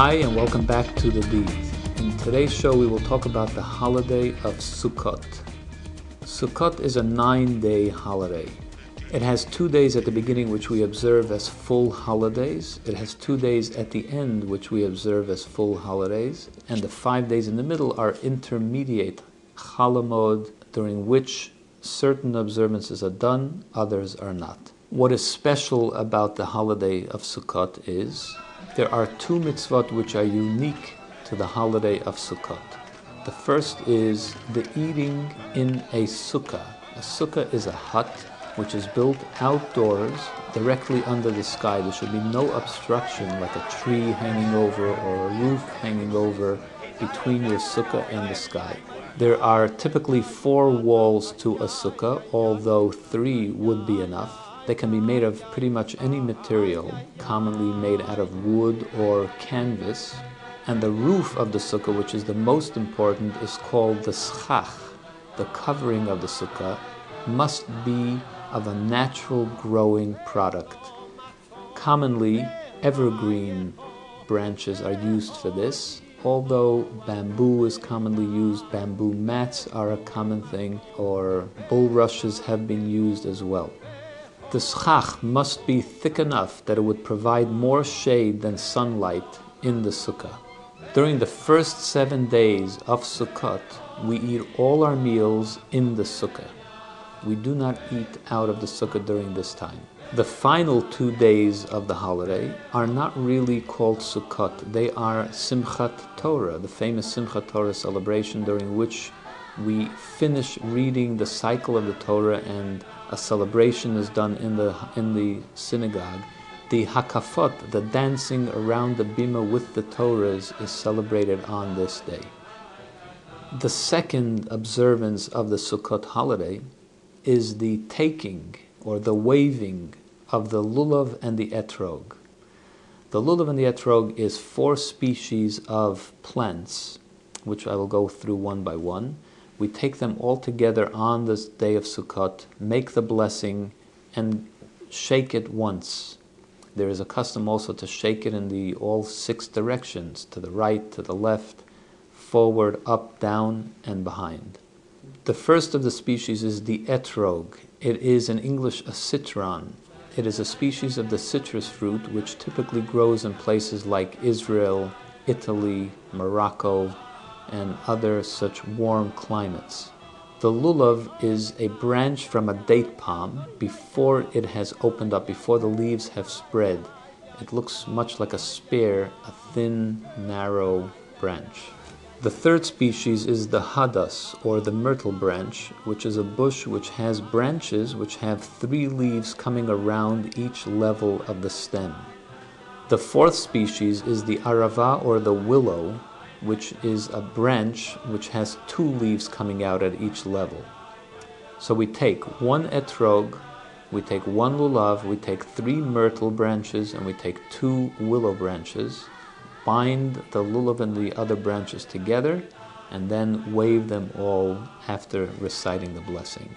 Hi, and welcome back to The Deed. In today's show, we will talk about the holiday of Sukkot. Sukkot is a 9-day holiday. It has 2 days at the beginning which we observe as full holidays. It has 2 days at the end which we observe as full holidays. And the 5 days in the middle are intermediate Chalamod, during which certain observances are done, others are not. What is special about the holiday of Sukkot is there are 2 mitzvot which are unique to the holiday of Sukkot. The first is the eating in a sukkah. A sukkah is a hut which is built outdoors directly under the sky. There should be no obstruction like a tree hanging over or a roof hanging over between your sukkah and the sky. There are typically 4 walls to a sukkah, although 3 would be enough. They can be made of pretty much any material, commonly made out of wood or canvas. And the roof of the sukkah, which is the most important, is called the schach. The covering of the sukkah must be of a natural growing product. Commonly, evergreen branches are used for this. Although bamboo is commonly used, bamboo mats are a common thing, or bulrushes have been used as well. The schach must be thick enough that it would provide more shade than sunlight in the sukkah. During the first 7 days of Sukkot, we eat all our meals in the sukkah. We do not eat out of the sukkah during this time. The final 2 days of the holiday are not really called Sukkot. They are Simchat Torah, the famous Simchat Torah celebration during which we finish reading the cycle of the Torah and a celebration is done in the synagogue. The hakafot, the dancing around the bima with the Torahs, is celebrated on this day. The second observance of the Sukkot holiday is the taking or the waving of the Lulav and the etrog. The Lulav and the etrog is 4 species of plants, which I will go through one by one. We take them all together on this day of Sukkot, make the blessing, and shake it once. There is a custom also to shake it in all 6 directions, to the right, to the left, forward, up, down, and behind. The first of the species is the etrog. It is in English a citron. It is a species of the citrus fruit which typically grows in places like Israel, Italy, Morocco, and other such warm climates. The lulav is a branch from a date palm before it has opened up, before the leaves have spread. It looks much like a spear, a thin, narrow branch. The third species is the hadas, or the myrtle branch, which is a bush which has branches which have 3 leaves coming around each level of the stem. The fourth species is the arava, or the willow, which is a branch which has 2 leaves coming out at each level. So we take 1 etrog, we take 1 lulav, we take 3 myrtle branches, and we take 2 willow branches, bind the lulav and the other branches together, and then wave them all after reciting the blessing.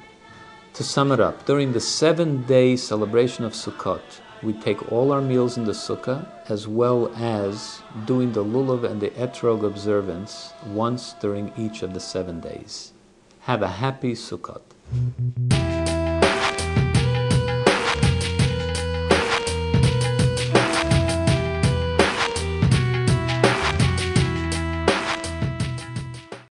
To sum it up, during the 7-day celebration of Sukkot, we take all our meals in the sukkah, as well as doing the lulav and the etrog observance once during each of the 7 days. Have a happy Sukkot.